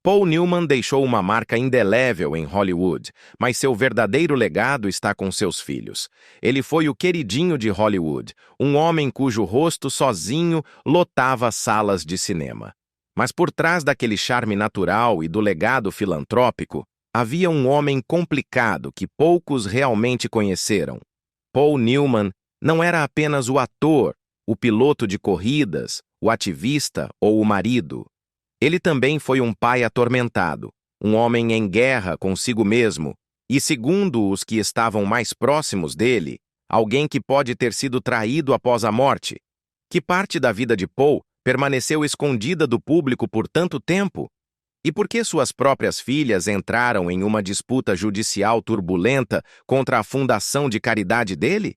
Paul Newman deixou uma marca indelével em Hollywood, mas seu verdadeiro legado está com seus filhos. Ele foi o queridinho de Hollywood, um homem cujo rosto sozinho lotava salas de cinema. Mas por trás daquele charme natural e do legado filantrópico, havia um homem complicado que poucos realmente conheceram. Paul Newman não era apenas o ator, o piloto de corridas, o ativista ou o marido. Ele também foi um pai atormentado, um homem em guerra consigo mesmo, e, segundo os que estavam mais próximos dele, alguém que pode ter sido traído após a morte. Que parte da vida de Paul permaneceu escondida do público por tanto tempo? E por que suas próprias filhas entraram em uma disputa judicial turbulenta contra a fundação de caridade dele?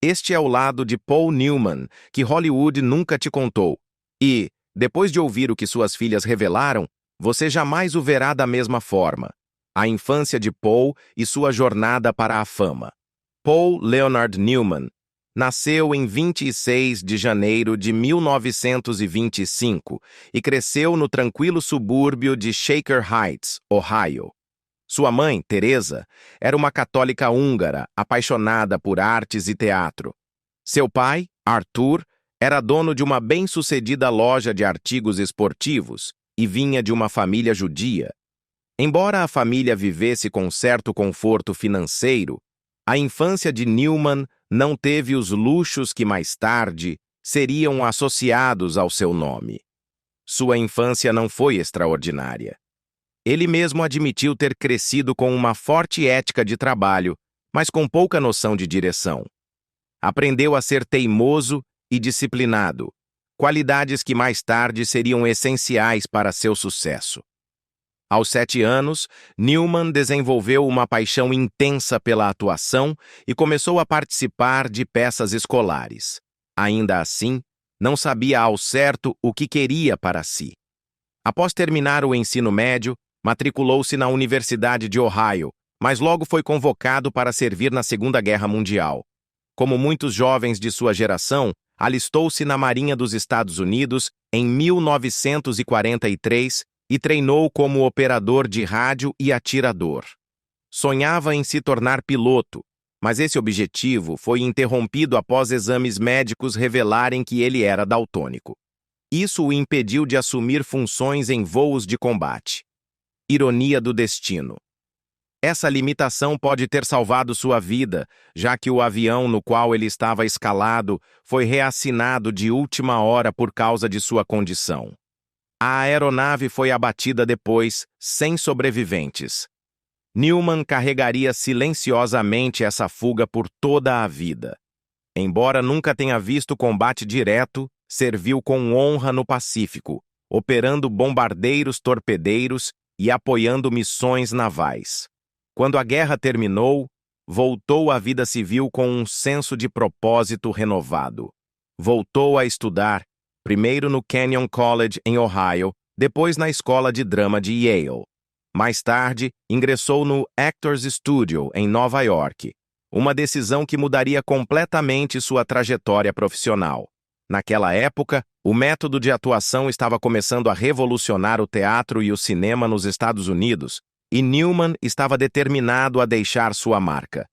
Este é o lado de Paul Newman, que Hollywood nunca te contou. E, depois de ouvir o que suas filhas revelaram, você jamais o verá da mesma forma. A infância de Paul e sua jornada para a fama. Paul Leonard Newman nasceu em 26 de janeiro de 1925 e cresceu no tranquilo subúrbio de Shaker Heights, Ohio. Sua mãe, Teresa, era uma católica húngara apaixonada por artes e teatro. Seu pai, Arthur, era dono de uma bem-sucedida loja de artigos esportivos e vinha de uma família judia. Embora a família vivesse com certo conforto financeiro, a infância de Newman não teve os luxos que mais tarde seriam associados ao seu nome. Sua infância não foi extraordinária. Ele mesmo admitiu ter crescido com uma forte ética de trabalho, mas com pouca noção de direção. Aprendeu a ser teimoso e disciplinado, qualidades que mais tarde seriam essenciais para seu sucesso. Aos 7 anos, Newman desenvolveu uma paixão intensa pela atuação e começou a participar de peças escolares. Ainda assim, não sabia ao certo o que queria para si. Após terminar o ensino médio, matriculou-se na Universidade de Ohio, mas logo foi convocado para servir na Segunda Guerra Mundial. Como muitos jovens de sua geração, alistou-se na Marinha dos Estados Unidos em 1943 e treinou como operador de rádio e atirador. Sonhava em se tornar piloto, mas esse objetivo foi interrompido após exames médicos revelarem que ele era daltônico. Isso o impediu de assumir funções em voos de combate. Ironia do destino. Essa limitação pode ter salvado sua vida, já que o avião no qual ele estava escalado foi reassinado de última hora por causa de sua condição. A aeronave foi abatida depois, sem sobreviventes. Newman carregaria silenciosamente essa fuga por toda a vida. Embora nunca tenha visto combate direto, serviu com honra no Pacífico, operando bombardeiros torpedeiros e apoiando missões navais. Quando a guerra terminou, voltou à vida civil com um senso de propósito renovado. Voltou a estudar, primeiro no Kenyon College, em Ohio, depois na Escola de Drama de Yale. Mais tarde, ingressou no Actors Studio, em Nova York, uma decisão que mudaria completamente sua trajetória profissional. Naquela época, o método de atuação estava começando a revolucionar o teatro e o cinema nos Estados Unidos, e Newman estava determinado a deixar sua marca.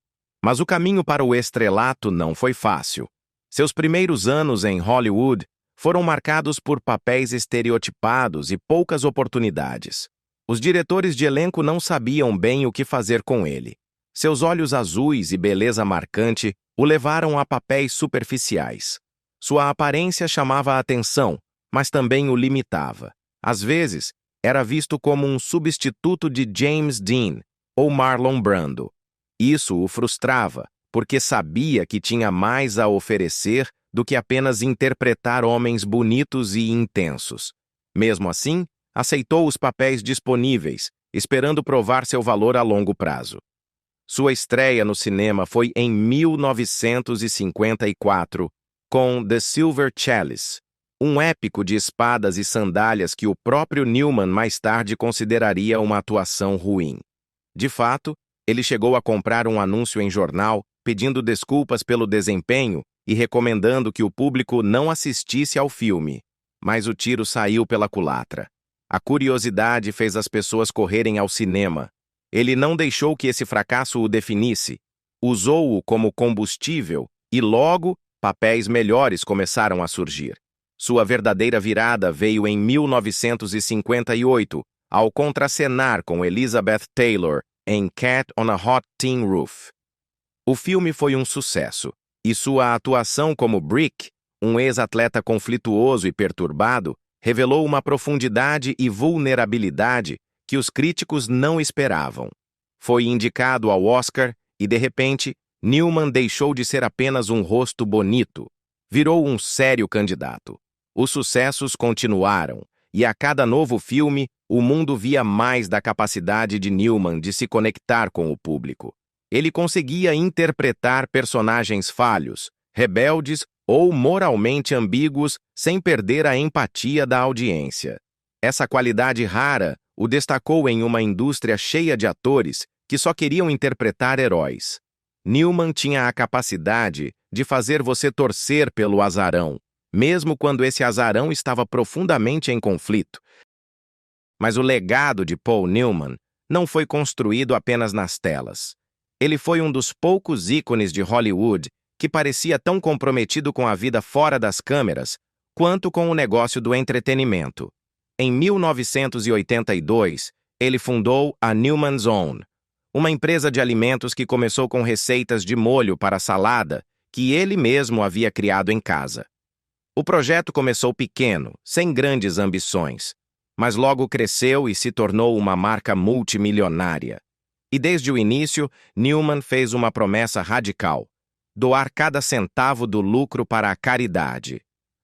Mas o caminho para o estrelato não foi fácil. Seus primeiros anos em Hollywood foram marcados por papéis estereotipados e poucas oportunidades. Os diretores de elenco não sabiam bem o que fazer com ele. Seus olhos azuis e beleza marcante o levaram a papéis superficiais. Sua aparência chamava a atenção, mas também o limitava. Às vezes, era visto como um substituto de James Dean ou Marlon Brando. Isso o frustrava, porque sabia que tinha mais a oferecer do que apenas interpretar homens bonitos e intensos. Mesmo assim, aceitou os papéis disponíveis, esperando provar seu valor a longo prazo. Sua estreia no cinema foi em 1954, com The Silver Chalice, um épico de espadas e sandálias que o próprio Newman mais tarde consideraria uma atuação ruim. De fato, ele chegou a comprar um anúncio em jornal pedindo desculpas pelo desempenho e recomendando que o público não assistisse ao filme, mas o tiro saiu pela culatra. A curiosidade fez as pessoas correrem ao cinema. Ele não deixou que esse fracasso o definisse. Usou-o como combustível e, logo, papéis melhores começaram a surgir. Sua verdadeira virada veio em 1958, ao contracenar com Elizabeth Taylor em Cat on a Hot Tin Roof. O filme foi um sucesso, e sua atuação como Brick, um ex-atleta conflituoso e perturbado, revelou uma profundidade e vulnerabilidade que os críticos não esperavam. Foi indicado ao Oscar e, de repente, Newman deixou de ser apenas um rosto bonito. Virou um sério candidato. Os sucessos continuaram, e a cada novo filme, o mundo via mais da capacidade de Newman de se conectar com o público. Ele conseguia interpretar personagens falhos, rebeldes ou moralmente ambíguos sem perder a empatia da audiência. Essa qualidade rara o destacou em uma indústria cheia de atores que só queriam interpretar heróis. Newman tinha a capacidade de fazer você torcer pelo azarão, mesmo quando esse azarão estava profundamente em conflito. Mas o legado de Paul Newman não foi construído apenas nas telas. Ele foi um dos poucos ícones de Hollywood que parecia tão comprometido com a vida fora das câmeras quanto com o negócio do entretenimento. Em 1982, ele fundou a Newman's Own, uma empresa de alimentos que começou com receitas de molho para salada que ele mesmo havia criado em casa. O projeto começou pequeno, sem grandes ambições, mas logo cresceu e se tornou uma marca multimilionária. E desde o início, Newman fez uma promessa radical: doar cada centavo do lucro para a caridade.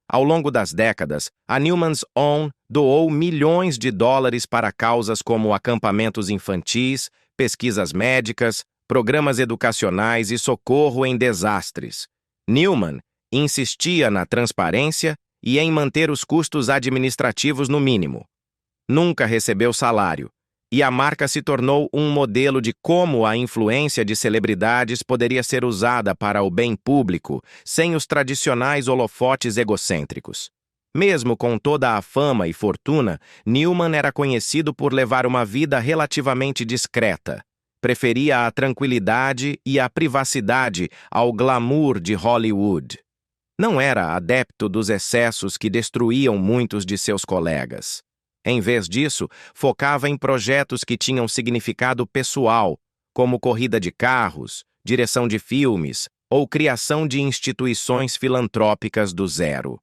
Ao longo das décadas, a Newman's Own doou milhões de dólares para causas como acampamentos infantis, pesquisas médicas, programas educacionais e socorro em desastres. Newman insistia na transparência e em manter os custos administrativos no mínimo. Nunca recebeu salário, e a marca se tornou um modelo de como a influência de celebridades poderia ser usada para o bem público, sem os tradicionais holofotes egocêntricos. Mesmo com toda a fama e fortuna, Newman era conhecido por levar uma vida relativamente discreta. Preferia a tranquilidade e a privacidade ao glamour de Hollywood. Não era adepto dos excessos que destruíam muitos de seus colegas. Em vez disso, focava em projetos que tinham significado pessoal, como corrida de carros, direção de filmes ou criação de instituições filantrópicas do zero.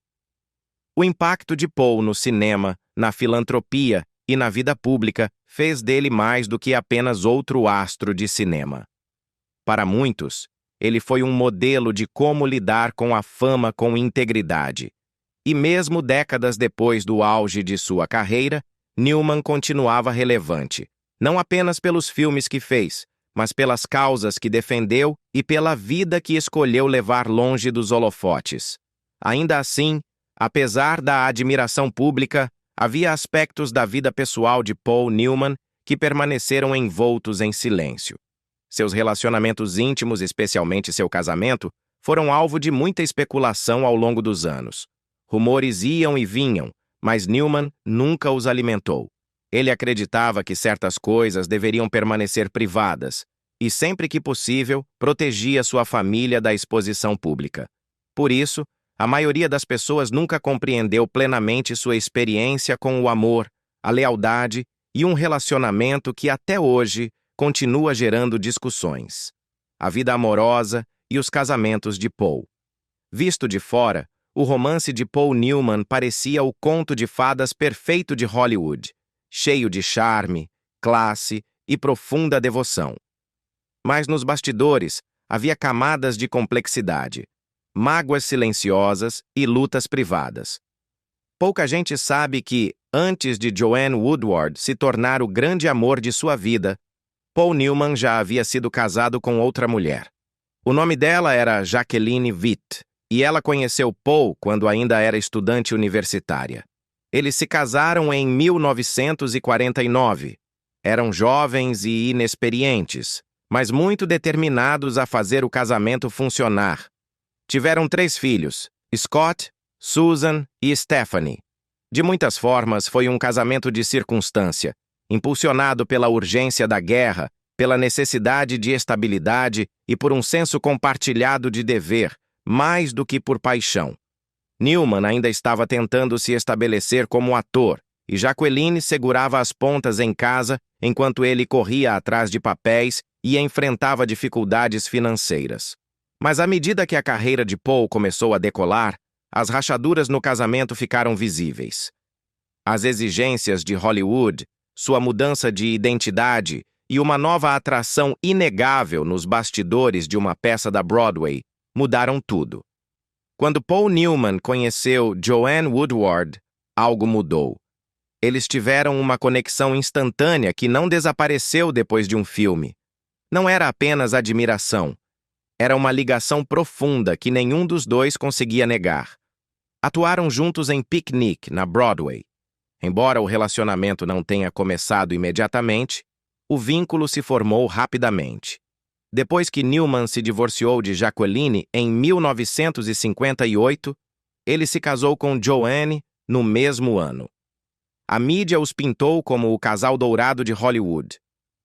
O impacto de Paul no cinema, na filantropia e na vida pública fez dele mais do que apenas outro astro de cinema. Para muitos, ele foi um modelo de como lidar com a fama com integridade. E mesmo décadas depois do auge de sua carreira, Newman continuava relevante, não apenas pelos filmes que fez, mas pelas causas que defendeu e pela vida que escolheu levar longe dos holofotes. Ainda assim, apesar da admiração pública, havia aspectos da vida pessoal de Paul Newman que permaneceram envoltos em silêncio. Seus relacionamentos íntimos, especialmente seu casamento, foram alvo de muita especulação ao longo dos anos. Rumores iam e vinham, mas Newman nunca os alimentou. Ele acreditava que certas coisas deveriam permanecer privadas e, sempre que possível, protegia sua família da exposição pública. Por isso, a maioria das pessoas nunca compreendeu plenamente sua experiência com o amor, a lealdade e um relacionamento que até hoje continua gerando discussões. A vida amorosa e os casamentos de Paul. Visto de fora, o romance de Paul Newman parecia o conto de fadas perfeito de Hollywood, cheio de charme, classe e profunda devoção. Mas nos bastidores havia camadas de complexidade, mágoas silenciosas e lutas privadas. Pouca gente sabe que, antes de Joanne Woodward se tornar o grande amor de sua vida, Paul Newman já havia sido casado com outra mulher. O nome dela era Jacqueline Witt, e ela conheceu Paul quando ainda era estudante universitária. Eles se casaram em 1949. Eram jovens e inexperientes, mas muito determinados a fazer o casamento funcionar. Tiveram 3 filhos, Scott, Susan e Stephanie. De muitas formas, foi um casamento de circunstância, impulsionado pela urgência da guerra, pela necessidade de estabilidade e por um senso compartilhado de dever, mais do que por paixão. Newman ainda estava tentando se estabelecer como ator, e Jacqueline segurava as pontas em casa enquanto ele corria atrás de papéis e enfrentava dificuldades financeiras. Mas à medida que a carreira de Paul começou a decolar, as rachaduras no casamento ficaram visíveis. As exigências de Hollywood, sua mudança de identidade e uma nova atração inegável nos bastidores de uma peça da Broadway mudaram tudo. Quando Paul Newman conheceu Joanne Woodward, algo mudou. Eles tiveram uma conexão instantânea que não desapareceu depois de um filme. Não era apenas admiração. Era uma ligação profunda que nenhum dos dois conseguia negar. Atuaram juntos em Picnic, na Broadway. Embora o relacionamento não tenha começado imediatamente, o vínculo se formou rapidamente. Depois que Newman se divorciou de Jacqueline em 1958, ele se casou com Joanne no mesmo ano. A mídia os pintou como o casal dourado de Hollywood.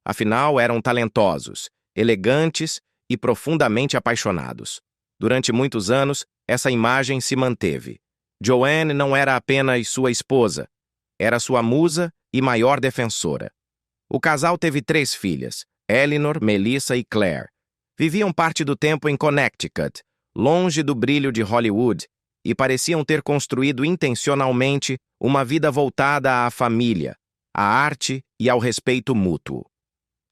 Afinal, eram talentosos, elegantes e profundamente apaixonados. Durante muitos anos, essa imagem se manteve. Joanne não era apenas sua esposa, era sua musa e maior defensora. O casal teve 3 filhas, Eleanor, Melissa e Claire. Viviam parte do tempo em Connecticut, longe do brilho de Hollywood, e pareciam ter construído intencionalmente uma vida voltada à família, à arte e ao respeito mútuo.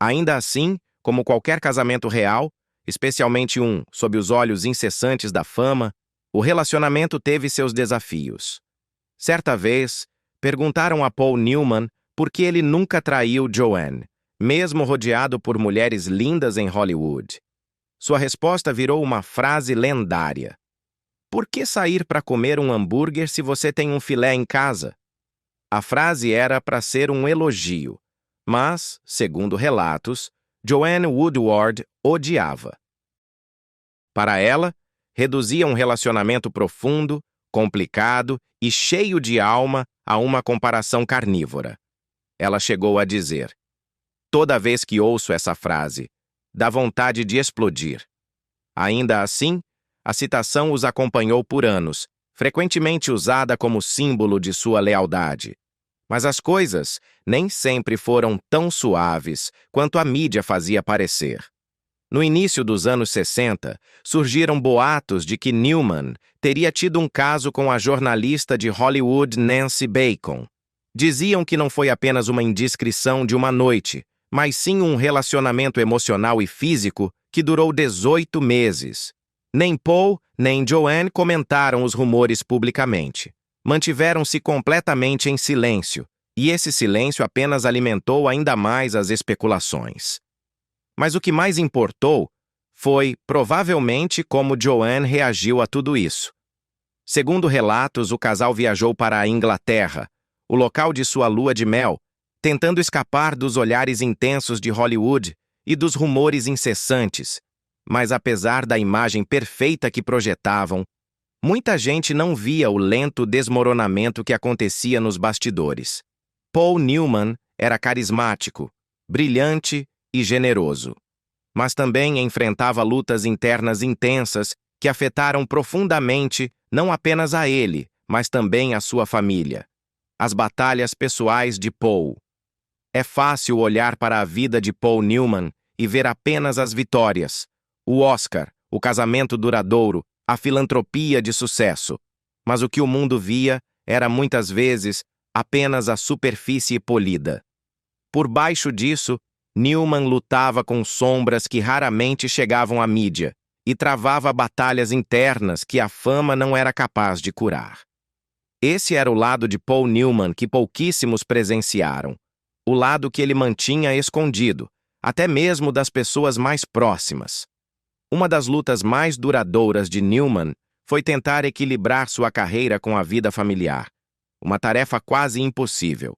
Ainda assim, como qualquer casamento real, especialmente um sob os olhos incessantes da fama, o relacionamento teve seus desafios. Certa vez, perguntaram a Paul Newman por que ele nunca traiu Joanne, mesmo rodeado por mulheres lindas em Hollywood. Sua resposta virou uma frase lendária. Por que sair para comer um hambúrguer se você tem um filé em casa? A frase era para ser um elogio, mas, segundo relatos, Joanne Woodward odiava. Para ela, reduzia um relacionamento profundo, complicado e cheio de alma a uma comparação carnívora. Ela chegou a dizer: "Toda vez que ouço essa frase, dá vontade de explodir." Ainda assim, a citação os acompanhou por anos, frequentemente usada como símbolo de sua lealdade. Mas as coisas nem sempre foram tão suaves quanto a mídia fazia parecer. No início dos anos 60, surgiram boatos de que Newman teria tido um caso com a jornalista de Hollywood Nancy Bacon. Diziam que não foi apenas uma indiscrição de uma noite, mas sim um relacionamento emocional e físico que durou 18 meses. Nem Paul, nem Joanne comentaram os rumores publicamente. Mantiveram-se completamente em silêncio, e esse silêncio apenas alimentou ainda mais as especulações. Mas o que mais importou foi, provavelmente, como Joanne reagiu a tudo isso. Segundo relatos, o casal viajou para a Inglaterra, o local de sua lua de mel, tentando escapar dos olhares intensos de Hollywood e dos rumores incessantes. Mas apesar da imagem perfeita que projetavam, muita gente não via o lento desmoronamento que acontecia nos bastidores. Paul Newman era carismático, brilhante e generoso, mas também enfrentava lutas internas intensas que afetaram profundamente não apenas a ele, mas também a sua família. As batalhas pessoais de Paul. É fácil olhar para a vida de Paul Newman e ver apenas as vitórias, o Oscar, o casamento duradouro, a filantropia de sucesso. Mas o que o mundo via era muitas vezes apenas a superfície polida. Por baixo disso, Newman lutava com sombras que raramente chegavam à mídia e travava batalhas internas que a fama não era capaz de curar. Esse era o lado de Paul Newman que pouquíssimos presenciaram, o lado que ele mantinha escondido, até mesmo das pessoas mais próximas. Uma das lutas mais duradouras de Newman foi tentar equilibrar sua carreira com a vida familiar, uma tarefa quase impossível.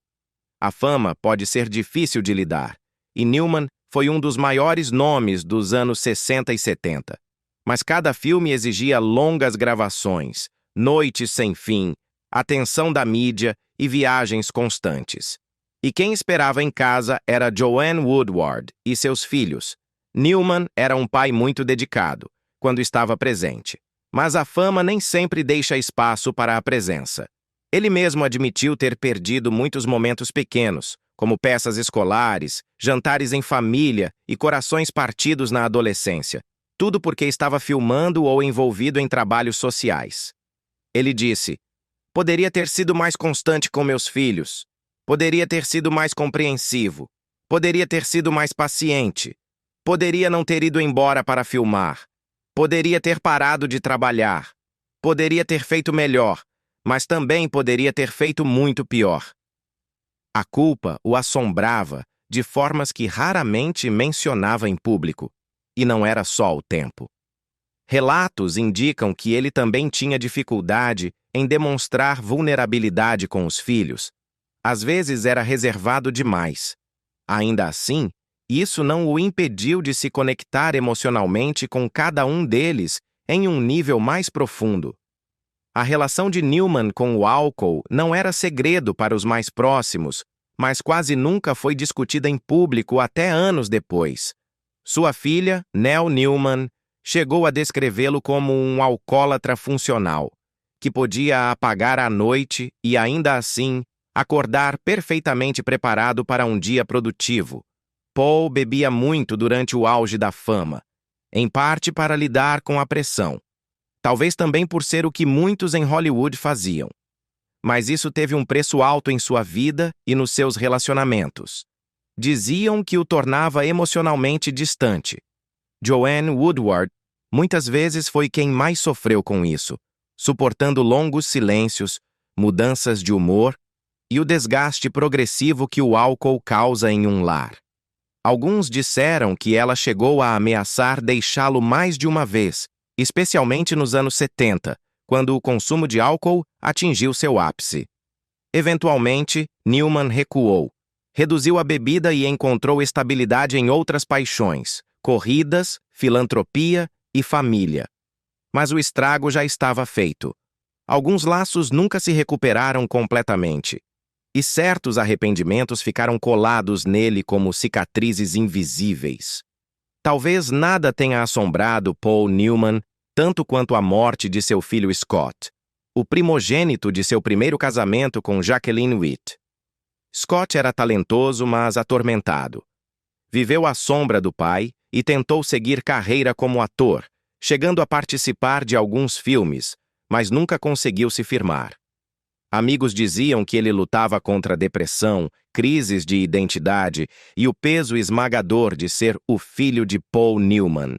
A fama pode ser difícil de lidar, e Newman foi um dos maiores nomes dos anos 60 e 70. Mas cada filme exigia longas gravações, noites sem fim, atenção da mídia e viagens constantes. E quem esperava em casa era Joanne Woodward e seus filhos. Newman era um pai muito dedicado, quando estava presente. Mas a fama nem sempre deixa espaço para a presença. Ele mesmo admitiu ter perdido muitos momentos pequenos, como peças escolares, jantares em família e corações partidos na adolescência, tudo porque estava filmando ou envolvido em trabalhos sociais. Ele disse: "Poderia ter sido mais constante com meus filhos. Poderia ter sido mais compreensivo. Poderia ter sido mais paciente. Poderia não ter ido embora para filmar. Poderia ter parado de trabalhar. Poderia ter feito melhor, mas também poderia ter feito muito pior." A culpa o assombrava de formas que raramente mencionava em público, e não era só o tempo. Relatos indicam que ele também tinha dificuldade em demonstrar vulnerabilidade com os filhos. Às vezes era reservado demais. Ainda assim, isso não o impediu de se conectar emocionalmente com cada um deles em um nível mais profundo. A relação de Newman com o álcool não era segredo para os mais próximos, mas quase nunca foi discutida em público até anos depois. Sua filha, Nell Newman, chegou a descrevê-lo como um alcoólatra funcional, que podia apagar à noite e, ainda assim, acordar perfeitamente preparado para um dia produtivo. Paul bebia muito durante o auge da fama, em parte para lidar com a pressão. Talvez também por ser o que muitos em Hollywood faziam. Mas isso teve um preço alto em sua vida e nos seus relacionamentos. Diziam que o tornava emocionalmente distante. Joanne Woodward muitas vezes foi quem mais sofreu com isso, suportando longos silêncios, mudanças de humor e o desgaste progressivo que o álcool causa em um lar. Alguns disseram que ela chegou a ameaçar deixá-lo mais de uma vez, especialmente nos anos 70, quando o consumo de álcool atingiu seu ápice. Eventualmente, Newman recuou, reduziu a bebida e encontrou estabilidade em outras paixões, corridas, filantropia e família. Mas o estrago já estava feito. Alguns laços nunca se recuperaram completamente, e certos arrependimentos ficaram colados nele como cicatrizes invisíveis. Talvez nada tenha assombrado Paul Newman tanto quanto a morte de seu filho Scott, o primogênito de seu primeiro casamento com Jacqueline Witt. Scott era talentoso, mas atormentado. Viveu à sombra do pai e tentou seguir carreira como ator, chegando a participar de alguns filmes, mas nunca conseguiu se firmar. Amigos diziam que ele lutava contra depressão, crises de identidade e o peso esmagador de ser o filho de Paul Newman.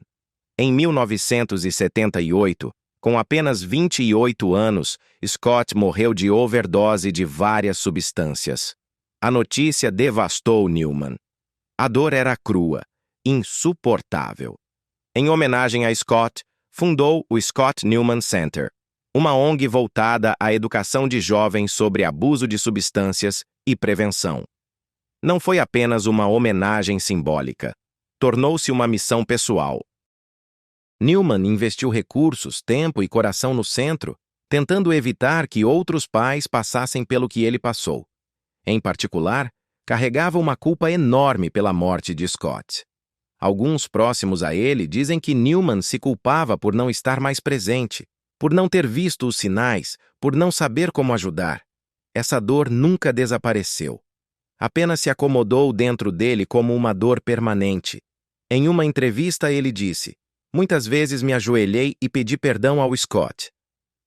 Em 1978, com apenas 28 anos, Scott morreu de overdose de várias substâncias. A notícia devastou Newman. A dor era crua, insuportável. Em homenagem a Scott, fundou o Scott Newman Center, uma ONG voltada à educação de jovens sobre abuso de substâncias e prevenção. Não foi apenas uma homenagem simbólica, tornou-se uma missão pessoal. Newman investiu recursos, tempo e coração no centro, tentando evitar que outros pais passassem pelo que ele passou. Em particular, carregava uma culpa enorme pela morte de Scott. Alguns próximos a ele dizem que Newman se culpava por não estar mais presente, por não ter visto os sinais, por não saber como ajudar. Essa dor nunca desapareceu. Apenas se acomodou dentro dele como uma dor permanente. Em uma entrevista ele disse: "Muitas vezes me ajoelhei e pedi perdão ao Scott.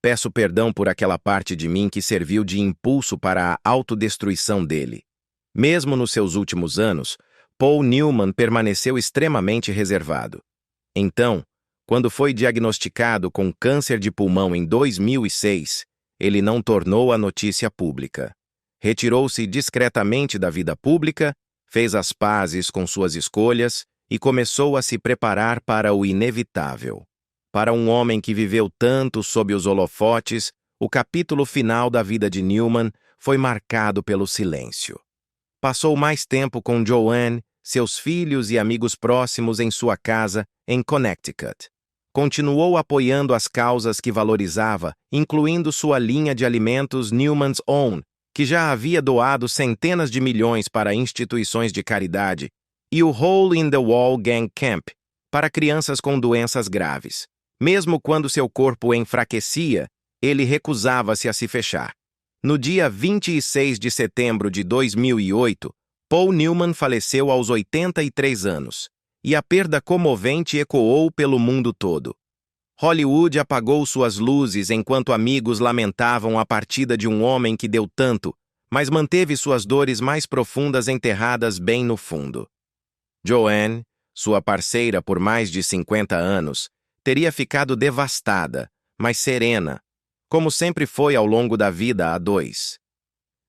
Peço perdão por aquela parte de mim que serviu de impulso para a autodestruição dele." Mesmo nos seus últimos anos, Paul Newman permaneceu extremamente reservado. Então, quando foi diagnosticado com câncer de pulmão em 2006, ele não tornou a notícia pública. Retirou-se discretamente da vida pública, fez as pazes com suas escolhas e começou a se preparar para o inevitável. Para um homem que viveu tanto sob os holofotes, o capítulo final da vida de Newman foi marcado pelo silêncio. Passou mais tempo com Joanne, seus filhos e amigos próximos em sua casa, em Connecticut. continuou apoiando as causas que valorizava, incluindo sua linha de alimentos Newman's Own, que já havia doado centenas de milhões para instituições de caridade, e o Hole in the Wall Gang Camp, para crianças com doenças graves. Mesmo quando seu corpo enfraquecia, ele recusava-se a se fechar. No dia 26 de setembro de 2008, Paul Newman faleceu aos 83 anos, e a perda comovente ecoou pelo mundo todo. Hollywood apagou suas luzes enquanto amigos lamentavam a partida de um homem que deu tanto, mas manteve suas dores mais profundas enterradas bem no fundo. Joanne, sua parceira por mais de 50 anos, teria ficado devastada, mas serena, como sempre foi ao longo da vida a dois.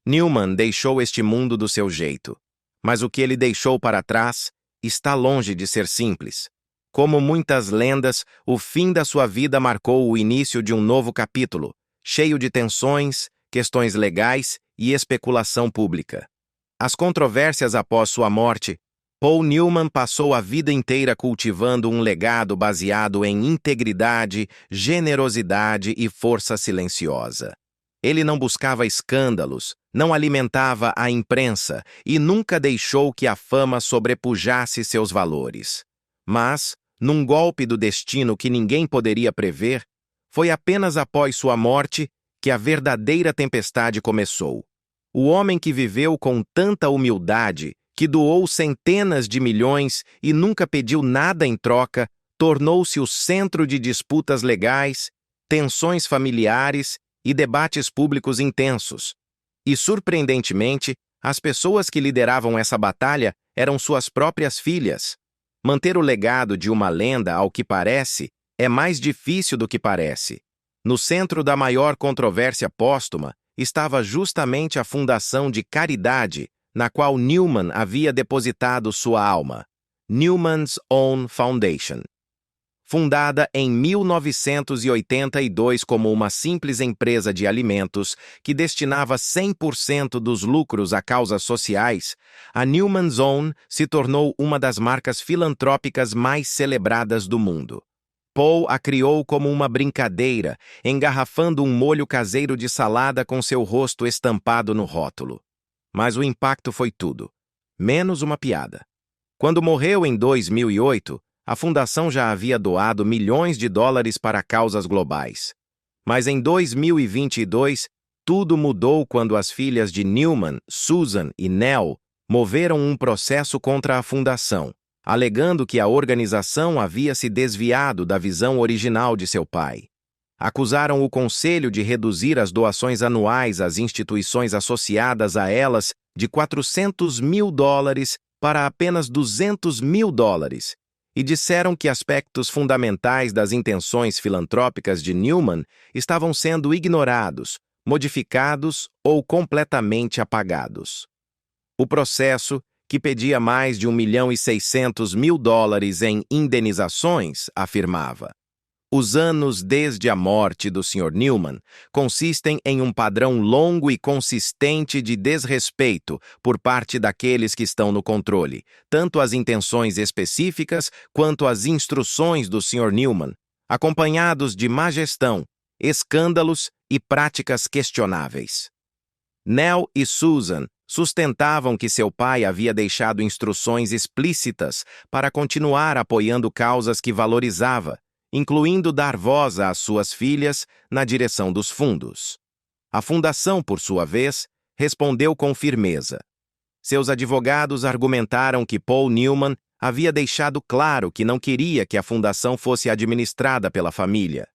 Newman deixou este mundo do seu jeito, mas o que ele deixou para trás está longe de ser simples. Como muitas lendas, o fim da sua vida marcou o início de um novo capítulo, cheio de tensões, questões legais e especulação pública. As controvérsias após sua morte, Paul Newman passou a vida inteira cultivando um legado baseado em integridade, generosidade e força silenciosa. Ele não buscava escândalos, não alimentava a imprensa e nunca deixou que a fama sobrepujasse seus valores. Mas, num golpe do destino que ninguém poderia prever, foi apenas após sua morte que a verdadeira tempestade começou. O homem que viveu com tanta humildade, que doou centenas de milhões e nunca pediu nada em troca, tornou-se o centro de disputas legais, tensões familiares e debates públicos intensos. E, surpreendentemente, as pessoas que lideravam essa batalha eram suas próprias filhas. Manter o legado de uma lenda, ao que parece, é mais difícil do que parece. No centro da maior controvérsia póstuma estava justamente a fundação de caridade na qual Newman havia depositado sua alma, Newman's Own Foundation. Fundada em 1982 como uma simples empresa de alimentos que destinava 100% dos lucros a causas sociais, a Newman's Own se tornou uma das marcas filantrópicas mais celebradas do mundo. Paul a criou como uma brincadeira, engarrafando um molho caseiro de salada com seu rosto estampado no rótulo. Mas o impacto foi tudo, menos uma piada. Quando morreu em 2008, a fundação já havia doado milhões de dólares para causas globais. Mas em 2022, tudo mudou quando as filhas de Newman, Susan e Nell, moveram um processo contra a fundação, alegando que a organização havia se desviado da visão original de seu pai. Acusaram o conselho de reduzir as doações anuais às instituições associadas a elas de $400 mil para apenas $200 mil e disseram que aspectos fundamentais das intenções filantrópicas de Newman estavam sendo ignorados, modificados ou completamente apagados. O processo, que pedia mais de $1,6 milhão em indenizações, afirmava: os anos desde a morte do Sr. Newman consistem em um padrão longo e consistente de desrespeito por parte daqueles que estão no controle, tanto as intenções específicas quanto as instruções do Sr. Newman, acompanhados de má gestão, escândalos e práticas questionáveis. Nell e Susan sustentavam que seu pai havia deixado instruções explícitas para continuar apoiando causas que valorizava, incluindo dar voz às suas filhas na direção dos fundos. A fundação, por sua vez, respondeu com firmeza. Seus advogados argumentaram que Paul Newman havia deixado claro que não queria que a fundação fosse administrada pela família.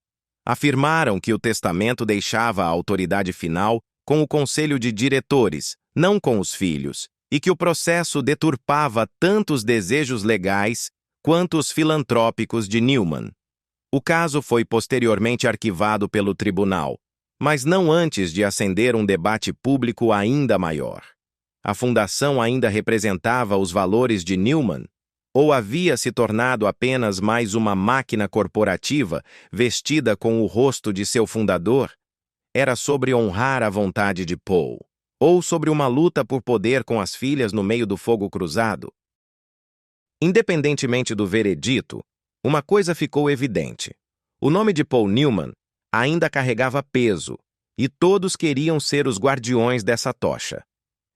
Afirmaram que o testamento deixava a autoridade final com o conselho de diretores, não com os filhos, e que o processo deturpava tanto os desejos legais quanto os filantrópicos de Newman. O caso foi posteriormente arquivado pelo tribunal, mas não antes de acender um debate público ainda maior. A fundação ainda representava os valores de Newman, ou havia se tornado apenas mais uma máquina corporativa vestida com o rosto de seu fundador? Era sobre honrar a vontade de Paul, ou sobre uma luta por poder com as filhas no meio do fogo cruzado? Independentemente do veredito, uma coisa ficou evidente. O nome de Paul Newman ainda carregava peso, e todos queriam ser os guardiões dessa tocha.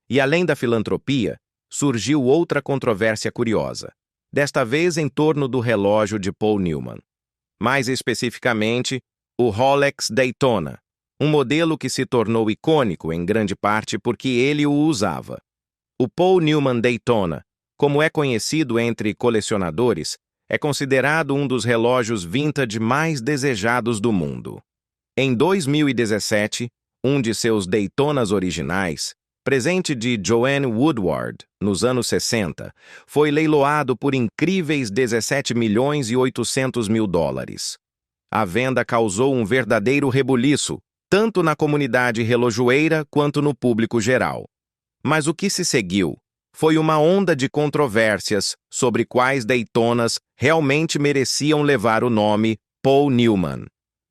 E além da filantropia, surgiu outra controvérsia curiosa, desta vez em torno do relógio de Paul Newman. Mais especificamente, o Rolex Daytona, um modelo que se tornou icônico em grande parte porque ele o usava. O Paul Newman Daytona, como é conhecido entre colecionadores, é considerado um dos relógios vintage mais desejados do mundo. Em 2017, um de seus Daytonas originais, presente de Joanne Woodward, nos anos 60, foi leiloado por incríveis 17 milhões e 800 mil dólares. A venda causou um verdadeiro rebuliço, tanto na comunidade relojoeira quanto no público geral. Mas o que se seguiu foi uma onda de controvérsias sobre quais Daytonas realmente mereciam levar o nome Paul Newman.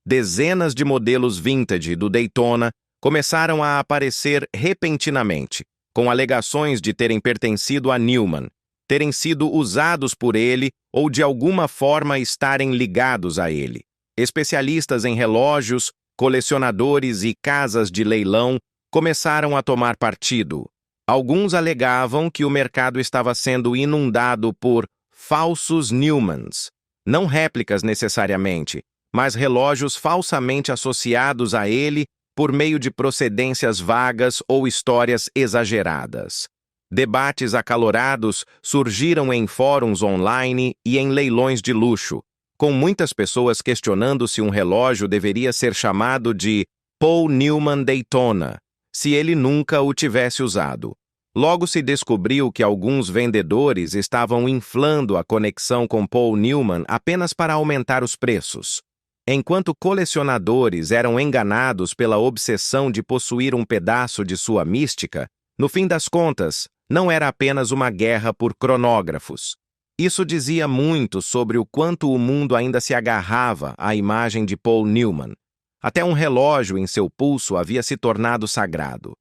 Dezenas de modelos vintage do Daytona começaram a aparecer repentinamente, com alegações de terem pertencido a Newman, terem sido usados por ele ou de alguma forma estarem ligados a ele. Especialistas em relógios, colecionadores e casas de leilão começaram a tomar partido. Alguns alegavam que o mercado estava sendo inundado por falsos Newmans, não réplicas necessariamente, mas relógios falsamente associados a ele por meio de procedências vagas ou histórias exageradas. Debates acalorados surgiram em fóruns online e em leilões de luxo, com muitas pessoas questionando se um relógio deveria ser chamado de Paul Newman Daytona, se ele nunca o tivesse usado. Logo se descobriu que alguns vendedores estavam inflando a conexão com Paul Newman apenas para aumentar os preços. Enquanto colecionadores eram enganados pela obsessão de possuir um pedaço de sua mística, no fim das contas, não era apenas uma guerra por cronógrafos. Isso dizia muito sobre o quanto o mundo ainda se agarrava à imagem de Paul Newman. Até um relógio em seu pulso havia se tornado sagrado.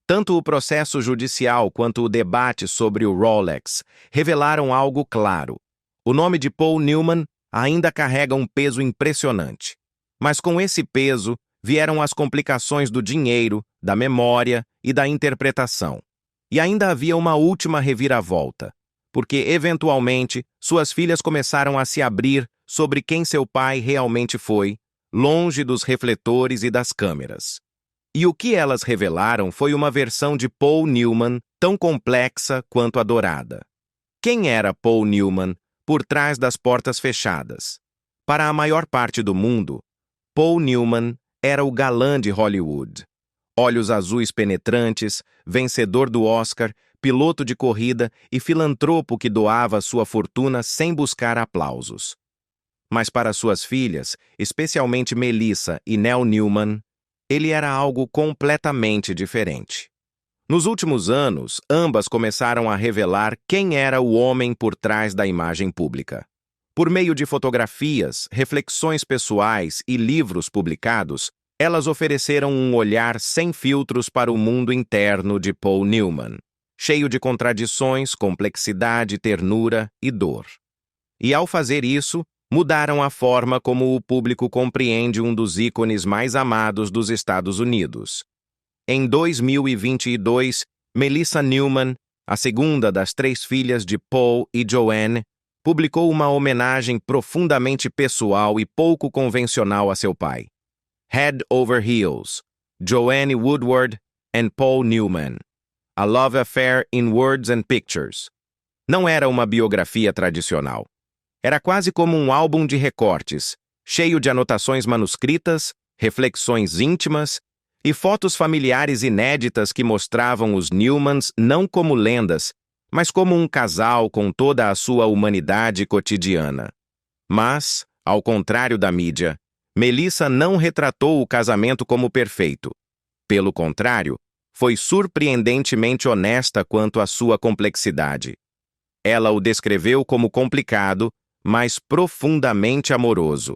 Tanto o processo judicial quanto o debate sobre o Rolex revelaram algo claro. O nome de Paul Newman ainda carrega um peso impressionante. Mas com esse peso vieram as complicações do dinheiro, da memória e da interpretação. E ainda havia uma última reviravolta, porque, eventualmente, suas filhas começaram a se abrir sobre quem seu pai realmente foi, longe dos refletores e das câmeras. E o que elas revelaram foi uma versão de Paul Newman tão complexa quanto adorada. Quem era Paul Newman por trás das portas fechadas? Para a maior parte do mundo, Paul Newman era o galã de Hollywood. Olhos azuis penetrantes, vencedor do Oscar, piloto de corrida e filantropo que doava sua fortuna sem buscar aplausos. Mas para suas filhas, especialmente Melissa e Nell Newman, ele era algo completamente diferente. Nos últimos anos, ambas começaram a revelar quem era o homem por trás da imagem pública. Por meio de fotografias, reflexões pessoais e livros publicados, elas ofereceram um olhar sem filtros para o mundo interno de Paul Newman, cheio de contradições, complexidade, ternura e dor. E ao fazer isso, mudaram a forma como o público compreende um dos ícones mais amados dos Estados Unidos. Em 2022, Melissa Newman, a segunda das 3 filhas de Paul e Joanne, publicou uma homenagem profundamente pessoal e pouco convencional a seu pai. Head Over Heels, Joanne Woodward and Paul Newman. A Love Affair in Words and Pictures. Não era uma biografia tradicional. Era quase como um álbum de recortes, cheio de anotações manuscritas, reflexões íntimas e fotos familiares inéditas que mostravam os Newmans não como lendas, mas como um casal com toda a sua humanidade cotidiana. Mas, ao contrário da mídia, Melissa não retratou o casamento como perfeito. Pelo contrário, foi surpreendentemente honesta quanto à sua complexidade. Ela o descreveu como complicado, mas profundamente amoroso.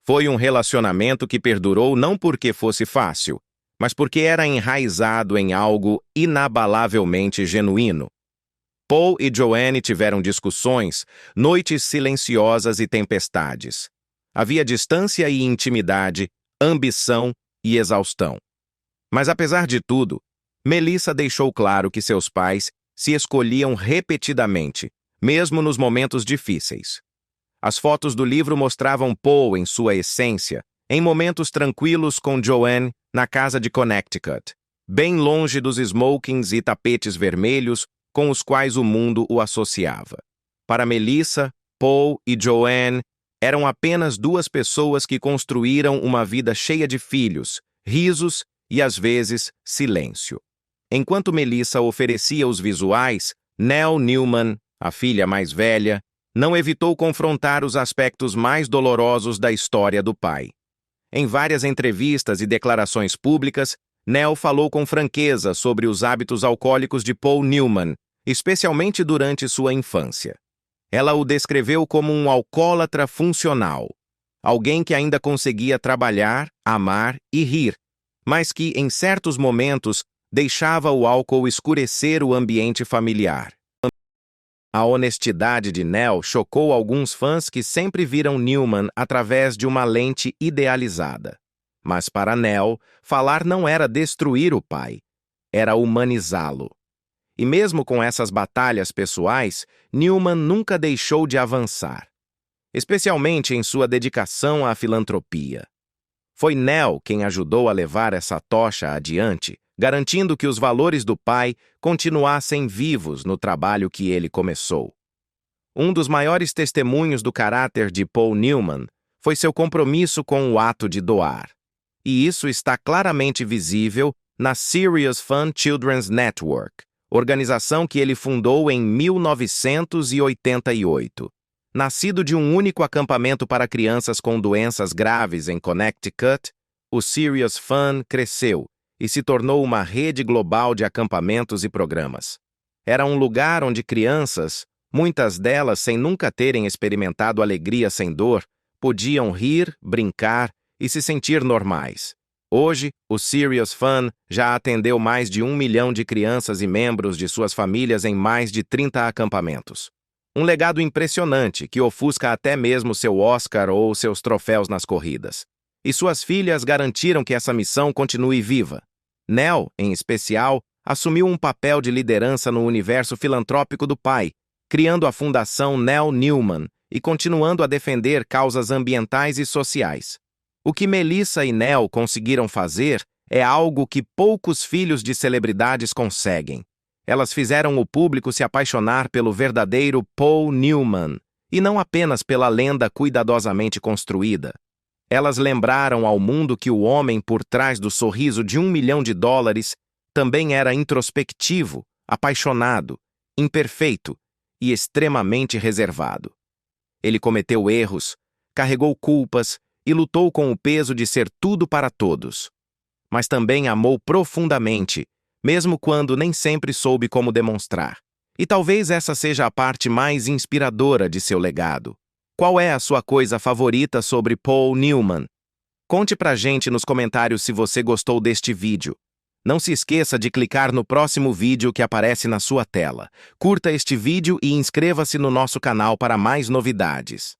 Foi um relacionamento que perdurou não porque fosse fácil, mas porque era enraizado em algo inabalavelmente genuíno. Paul e Joanne tiveram discussões, noites silenciosas e tempestades. Havia distância e intimidade, ambição e exaustão. Mas apesar de tudo, Melissa deixou claro que seus pais se escolhiam repetidamente, mesmo nos momentos difíceis. As fotos do livro mostravam Paul em sua essência, em momentos tranquilos com Joanne na casa de Connecticut, bem longe dos smokings e tapetes vermelhos com os quais o mundo o associava. Para Melissa, Paul e Joanne eram apenas duas pessoas que construíram uma vida cheia de filhos, risos e, às vezes, silêncio. Enquanto Melissa oferecia os visuais, Nell Newman, a filha mais velha, não evitou confrontar os aspectos mais dolorosos da história do pai. Em várias entrevistas e declarações públicas, Nell falou com franqueza sobre os hábitos alcoólicos de Paul Newman, especialmente durante sua infância. Ela o descreveu como um alcoólatra funcional, alguém que ainda conseguia trabalhar, amar e rir, mas que, em certos momentos, deixava o álcool escurecer o ambiente familiar. A honestidade de Nell chocou alguns fãs que sempre viram Newman através de uma lente idealizada. Mas para Nell, falar não era destruir o pai, era humanizá-lo. E mesmo com essas batalhas pessoais, Newman nunca deixou de avançar, especialmente em sua dedicação à filantropia. Foi Nell quem ajudou a levar essa tocha adiante, garantindo que os valores do pai continuassem vivos no trabalho que ele começou. Um dos maiores testemunhos do caráter de Paul Newman foi seu compromisso com o ato de doar. E isso está claramente visível na Serious Fun Children's Network, organização que ele fundou em 1988. Nascido de um único acampamento para crianças com doenças graves em Connecticut, o Serious Fun cresceu e se tornou uma rede global de acampamentos e programas. Era um lugar onde crianças, muitas delas sem nunca terem experimentado alegria sem dor, podiam rir, brincar e se sentir normais. Hoje, o Serious Fun já atendeu mais de 1 milhão de crianças e membros de suas famílias em mais de 30 acampamentos. Um legado impressionante que ofusca até mesmo seu Oscar ou seus troféus nas corridas. E suas filhas garantiram que essa missão continue viva. Nell, em especial, assumiu um papel de liderança no universo filantrópico do pai, criando a Fundação Nell Newman e continuando a defender causas ambientais e sociais. O que Melissa e Nell conseguiram fazer é algo que poucos filhos de celebridades conseguem. Elas fizeram o público se apaixonar pelo verdadeiro Paul Newman, e não apenas pela lenda cuidadosamente construída. Elas lembraram ao mundo que o homem por trás do sorriso de $1 milhão também era introspectivo, apaixonado, imperfeito e extremamente reservado. Ele cometeu erros, carregou culpas e lutou com o peso de ser tudo para todos. Mas também amou profundamente, mesmo quando nem sempre soube como demonstrar. E talvez essa seja a parte mais inspiradora de seu legado. Qual é a sua coisa favorita sobre Paul Newman? Conte pra gente nos comentários se você gostou deste vídeo. Não se esqueça de clicar no próximo vídeo que aparece na sua tela. Curta este vídeo e inscreva-se no nosso canal para mais novidades.